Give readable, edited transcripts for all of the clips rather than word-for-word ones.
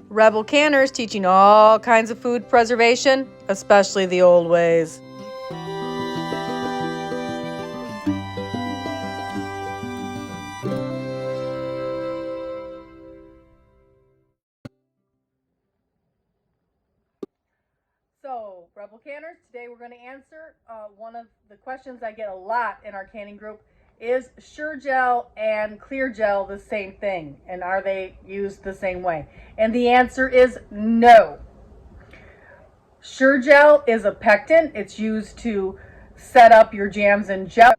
Rebel Canners teaching all kinds of food preservation, especially the old ways. So, Rebel Canners, today we're going to answer one of the questions I get a lot in our canning group. Is Sure Jel and Clear Jel the same thing? And are they used the same way? And the answer is no. Sure Jel is a pectin. It's used to set up your jams and jellies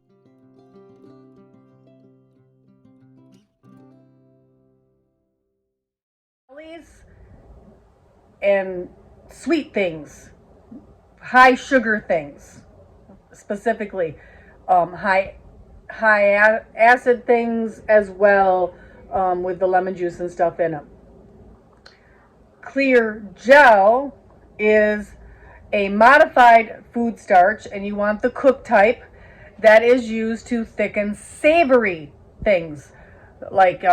and sweet things, high sugar things, specifically high acid things as well, with the lemon juice and stuff in them. Clear Jel is a modified food starch, and you want the cook type that is used to thicken savory things, like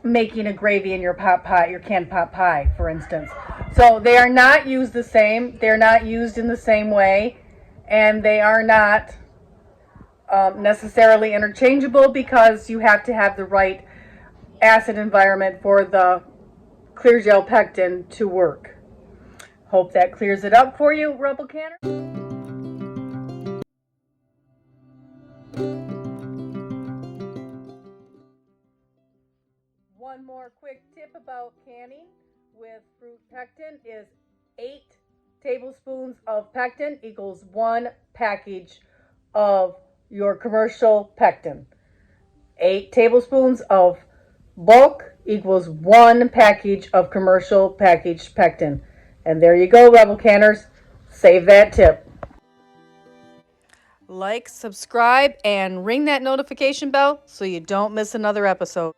making a gravy in your pot pie, your canned pot pie, for instance. So they are not used the same. They're not used in the same way, and they are not necessarily interchangeable, because you have to have the right acid environment for the Clear Jel pectin to work. Hope that clears it up for you, Rebel Canner. One more quick tip about canning with fruit pectin is 8 tablespoons of pectin equals 1 package of your commercial pectin. 8 tablespoons of bulk equals 1 package of commercial packaged pectin. And there you go, Rebel Canners. Save that tip. Like, subscribe, and ring that notification bell so you don't miss another episode.